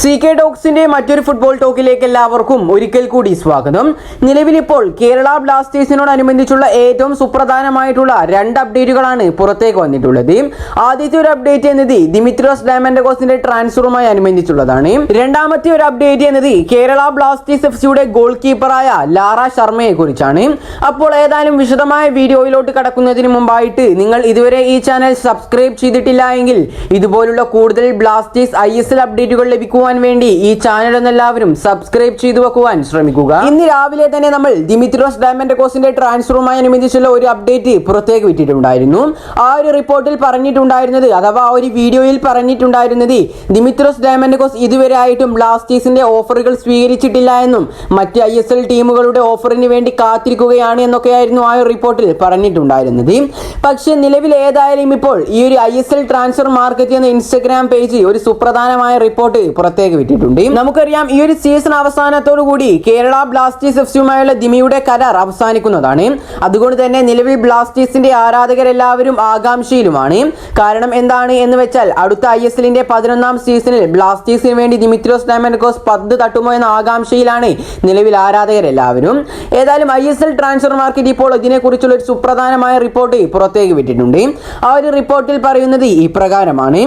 CK ടോക്സിന്റെ മറ്റൊരു football ടോക്കിലേക്ക് എല്ലാവർക്കും ഒരിക്കൽ കൂടി സ്വാഗതം. നിലവിലിപ്പോൾ കേരള ബ്ലാസ്റ്റേഴ്സിനോടനുബന്ധിച്ചുള്ള ഏറ്റവും സുപ്രധാനമായിട്ടുള്ള രണ്ട് അപ്ഡേറ്റുകളാണ് പുറത്തേക്ക് വന്നിട്ടുള്ളത്. ആദ്യത്തെ ഒരു അപ്ഡേറ്റ് എന്നത് ദിമിത്രിയോസ് ഡയമൻഡോസിന്റെ ട്രാൻസ്ഫറുമായി അനുബന്ധിച്ചുള്ളതാണ്. രണ്ടാമത്തെ ഒരു അപ്ഡേറ്റ് എന്നത് കേരള ബ്ലാസ്റ്റേഴ്സ് FCയുടെ ഗോൾ കീപ്പറായ ലാറ ശർമ്മയെ കുറിച്ചാണ്. അപ്പോൾ ഏതായാലും വിശദമായ വീഡിയോയിലോട്ട് കടക്കുന്നതിന് മുമ്പായിട്ട് നിങ്ങൾ ഇതുവരെ ഈ ചാനൽ സബ്സ്ക്രൈബ് ചെയ്തിട്ടില്ല എങ്കിൽ ഇതുപോലുള്ള കൂടുതൽ ബ്ലാസ്റ്റേഴ്സ് ISL അപ്ഡേറ്റുകൾ ലഭിക്കുവാൻ വേണ്ടി ഈ ചാനൽ എല്ലാവരും സബ്സ്ക്രൈബ് ചെയ്തു വെക്കുവാൻ ശ്രമിക്കുക. ഇന്ന് രാവിലെ തന്നെ നമ്മൾ ദിമിത്രിയോസ് ഡയമൻഡോസിന്റെ ട്രാൻസ്ഫറുമായി അനുബന്ധിച്ചുള്ള ഒരു അപ്ഡേറ്റ് പുറത്തേക്ക് വിട്ടിട്ടുണ്ടായിരുന്നു. ആ ഒരു റിപ്പോർട്ടിൽ പറഞ്ഞിട്ടുണ്ടായിരുന്നത്, അഥവാ ആ ഒരു വീഡിയോയിൽ പറഞ്ഞിട്ടുണ്ടായിരുന്നത്, ദിമിത്രിയോസ് ഡയമൻഡോസ് ഇതുവരെ ആയിട്ടും ബ്ലാസ്റ്റേഴ്സിന്റെ ഓഫറുകൾ സ്വീകരിച്ചിട്ടില്ല എന്നും മറ്റ് ISL ടീമുകളുടെ ഓഫറിന് വേണ്ടി കാത്തിരിക്കുകയാണ് എന്നൊക്കെയായിരുന്നു ആ ഒരു റിപ്പോർട്ടിൽ പറഞ്ഞിട്ടുണ്ടായിരുന്നത്. പക്ഷെ നിലവിൽ ഏതായാലും ഇപ്പോൾ ഈ ഒരു ISL ട്രാൻസ്ഫർ മാർക്കറ്റ് എന്ന ഇൻസ്റ്റഗ്രാം പേജ് ഒരു സുപ്രധാനമായ റിപ്പോർട്ട് പുറത്തേക്ക് വിട്ടിട്ടുണ്ട്. നമുക്കറിയാം ഈ ഒരു സീസൺ അവസാനത്തോടു കൂടി കേരള ബ്ലാസ്റ്റേഴ്സ് FCയുമായുള്ള ദിമിയുടെ കരാർ അവസാനിക്കുന്നതാണ്. അതുകൊണ്ട് തന്നെ നിലവിൽ ബ്ലാസ്റ്റേഴ്സിന്റെ ആരാധകരെല്ലാവരും ആകാംക്ഷയിലുമാണ്. കാരണം എന്താണ് എന്ന് വെച്ചാൽ അടുത്ത ISLന്റെ 11ാം സീസണിൽ ബ്ലാസ്റ്റേഴ്സിന് വേണ്ടി ദിമിത്രിയോസ് ഡയമൻഡോസ് പന്ത് തട്ടുമോ എന്ന ആകാംക്ഷയിലാണ് നിലവിൽ ആരാധകരെല്ലാവരും. ഏതായാലും ISL ട്രാൻസ്ഫർ മാർക്കറ്റ് ഇപ്പോൾ ഇതിനെക്കുറിച്ചുള്ള ഒരു സുപ്രധാനമായ റിപ്പോർട്ട് പുറത്തേക്ക് വിട്ടിട്ടുണ്ട്. ആ ഒരു റിപ്പോർട്ടിൽ പറയുന്നത് ഇപ്രകാരമാണ്: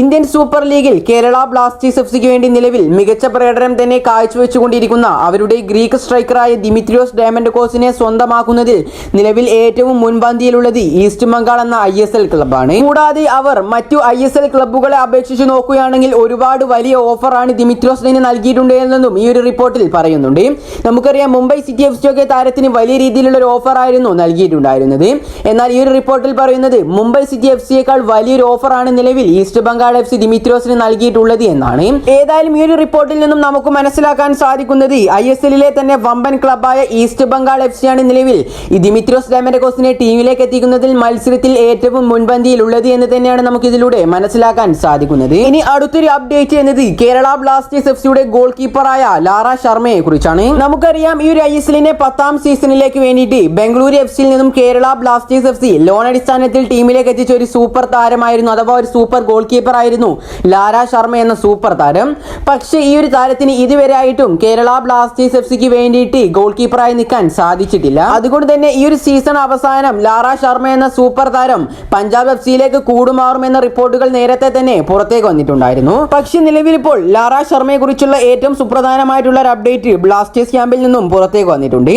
ഇന്ത്യൻ സൂപ്പർ ലീഗിൽ കേരള ബ്ലാസ്റ്റേഴ്സ് FCക്ക് വേണ്ടി നിലവിൽ മികച്ച പ്രകടനം തന്നെ കാഴ്ചവെച്ചുകൊണ്ടിരിക്കുന്ന അവരുടെ ഗ്രീക്ക് സ്ട്രൈക്കറായ ദിമിത്രിയോസ് ഡയമൻഡോസിനെ സ്വന്തമാക്കുന്നതിൽ നിലവിൽ ഏറ്റവും മുൻപന്തിയിലുള്ളത് ഈസ്റ്റ് ബംഗാൾ എന്ന ISL ക്ലബ്ബാണ്. കൂടാതെ അവർ മറ്റു ISL ക്ലബ്ബുകളെ അപേക്ഷിച്ച് നോക്കുകയാണെങ്കിൽ ഒരുപാട് വലിയ ഓഫറാണ് ദിമിത്രിയോസിന് നൽകിയിട്ടുണ്ട് എന്നും ഈ ഒരു റിപ്പോർട്ടിൽ പറയുന്നുണ്ട്. നമുക്കറിയാം മുംബൈ സിറ്റി FC ഒക്കെ താരത്തിന് വലിയ രീതിയിലുള്ള ഒരു ഓഫർ ആയിരുന്നു നൽകിയിട്ടുണ്ടായിരുന്നത്. എന്നാൽ ഈ ഒരു റിപ്പോർട്ടിൽ പറയുന്നത് മുംബൈ സിറ്റി FCയേക്കാൾ വലിയൊരു ഓഫറാണ് നിലവിൽ ഈസ്റ്റ് ബംഗാൾ FC ദിമിത്രിയോസിന് നൽകിയിട്ടുള്ളത് എന്നാണ്. ഏതായാലും ഈ ഒരു റിപ്പോർട്ടിൽ നിന്നും നമുക്ക് മനസ്സിലാക്കാൻ സാധിക്കുന്നത് ISLലെ തന്നെ വമ്പൻ ക്ലബ്ബായ ഈസ്റ്റ് ബംഗാൾ FCയാണ് നിലവിൽ ഈ ദിമിത്രിയോസ് ഡയമൻഡോസിനെ ടീമിലേക്ക് എത്തിക്കുന്നതിൽ മത്സരത്തിൽ ഏറ്റവും മുൻപന്തിയിലുള്ളത് എന്ന് തന്നെയാണ് നമുക്ക് ഇതിലൂടെ മനസ്സിലാക്കാൻ സാധിക്കുന്നത്. ഇനി അടുത്തൊരു അപ്ഡേറ്റ് എന്നത് കേരള ബ്ലാസ്റ്റേഴ്സ് FCയുടെ ഗോൾ കീപ്പറായ ലാറ ശർമ്മയെ കുറിച്ചാണ്. നമുക്കറിയാം ഈ ഒരു ISLന്റെ 10ാം സീസണിലേക്ക് വേണ്ടിയിട്ട് ബംഗളൂരു FCയിൽ നിന്നും കേരള ബ്ലാസ്റ്റേഴ്സ് FC ലോൺ അടിസ്ഥാനത്തിൽ ടീമിലേക്ക് എത്തിച്ച ഒരു സൂപ്പർ താരമായിരുന്നു, അഥവാ ഒരു സൂപ്പർ ഗോൾ കീപ്പർ ആയിരുന്നു ലാറ ശർമ്മ എന്ന സൂപ്പർ താരം. പക്ഷേ ഈ ഒരു താരത്തിന് ഇതുവരെ ആയിട്ടും കേരള ബ്ലാസ്റ്റേഴ്സ് FCക്ക് വേണ്ടിയിട്ട് ഗോൾ കീപ്പറായി നിൽക്കാൻ സാധിച്ചിട്ടില്ല. അതുകൊണ്ട് തന്നെ ഈ ഒരു സീസൺ അവസാനം ലാറ ശർമ്മ എന്ന സൂപ്പർ താരം പഞ്ചാബ് FCയിലേക്ക് കൂടുമാറുമെന്ന റിപ്പോർട്ടുകൾ നേരത്തെ തന്നെ പുറത്തേക്ക് വന്നിട്ടുണ്ടായിരുന്നു. പക്ഷേ നിലവിൽ ഇപ്പോൾ ലാറ ശർമ്മയെ കുറിച്ചുള്ള ഏറ്റവും സുപ്രധാനമായിട്ടുള്ള ഒരു അപ്ഡേറ്റ് ബ്ലാസ്റ്റേഴ്സ് ക്യാമ്പിൽ നിന്നും പുറത്തേക്ക് വന്നിട്ടുണ്ട്.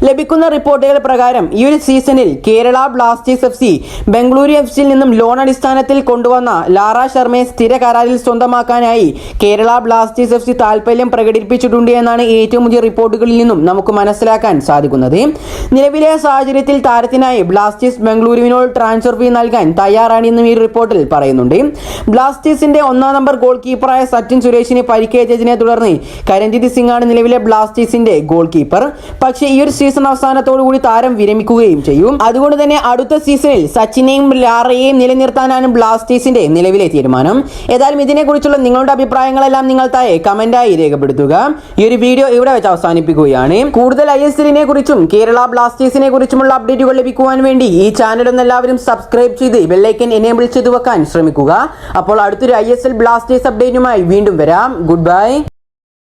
ലഭിക്കുന്ന റിപ്പോർട്ടുകൾ പ്രകാരം ഈ ഒരു സീസണിൽ കേരള ബ്ലാസ്റ്റേഴ്സ് FC ബംഗളൂരു FCയിൽ നിന്നും ലോൺ അടിസ്ഥാനത്തിൽ കൊണ്ടുവന്ന ലാറ ശർമ്മയെ സ്ഥിര കരാറിൽ സ്വന്തമാക്കാനായി കേരള ബ്ലാസ്റ്റേഴ്സ് FC താൽപര്യം പ്രകടിപ്പിച്ചിട്ടുണ്ട് എന്നാണ് ഏറ്റവും പുതിയ റിപ്പോർട്ടുകളിൽ നിന്നും നമുക്ക് മനസ്സിലാക്കാൻ സാധിക്കുന്നത്. നിലവിലെ സാഹചര്യത്തിൽ താരത്തിനായി ബ്ലാസ്റ്റേഴ്സ് ബംഗളൂരുവിനോട് ട്രാൻസ്ഫർ ഫീ നൽകാൻ തയ്യാറാണെന്നും ഈ റിപ്പോർട്ടിൽ പറയുന്നുണ്ട്. ബ്ലാസ്റ്റേഴ്സിന്റെ 1ാം നമ്പർ ഗോൾ കീപ്പറായ സച്ചിൻ സുരേഷിന് പരിക്കേറ്റതിനെ തുടർന്ന് കരൺജിത് സിംഗ് ആണ് നിലവിലെ ബ്ലാസ്റ്റേഴ്സിന്റെ ഗോൾ കീപ്പർ. പക്ഷേ ഈ ഒരു സീസൺ അവസാനത്തോടു കൂടി താരം വിരമിക്കുകയും ചെയ്യും. അതുകൊണ്ട് തന്നെ അടുത്ത സീസണിൽ സച്ചിനെയും ലാറയെയും നിലനിർത്താനാണ് ബ്ലാസ്റ്റേഴ്സിന്റെ നിലവിലെ തീരുമാനം. ഏതായാലും ഇതിനെക്കുറിച്ചുള്ള നിങ്ങളുടെ അഭിപ്രായങ്ങളെല്ലാം നിങ്ങൾ താഴെ കമന്റായി രേഖപ്പെടുത്തുക. ഈ ഒരു വീഡിയോ ഇവിടെ വെച്ച് അവസാനിപ്പിക്കുകയാണ്. കൂടുതൽ ISLനെ കുറിച്ചും കേരള ബ്ലാസ്റ്റേഴ്സിനെ കുറിച്ചുമുള്ള അപ്ഡേറ്റുകൾ ലഭിക്കുവാൻ വേണ്ടി ഈ ചാനൽ എല്ലാവരും സബ്സ്ക്രൈബ് ചെയ്ത് ബെല്ലൈക്കൻ എനേബിൾ ചെയ്തു വെക്കാൻ ശ്രമിക്കുക. അപ്പോൾ അടുത്തൊരു ISL ബ്ലാസ്റ്റേഴ്സ് അപ്ഡേറ്റുമായി വീണ്ടും വരാം. Good bye.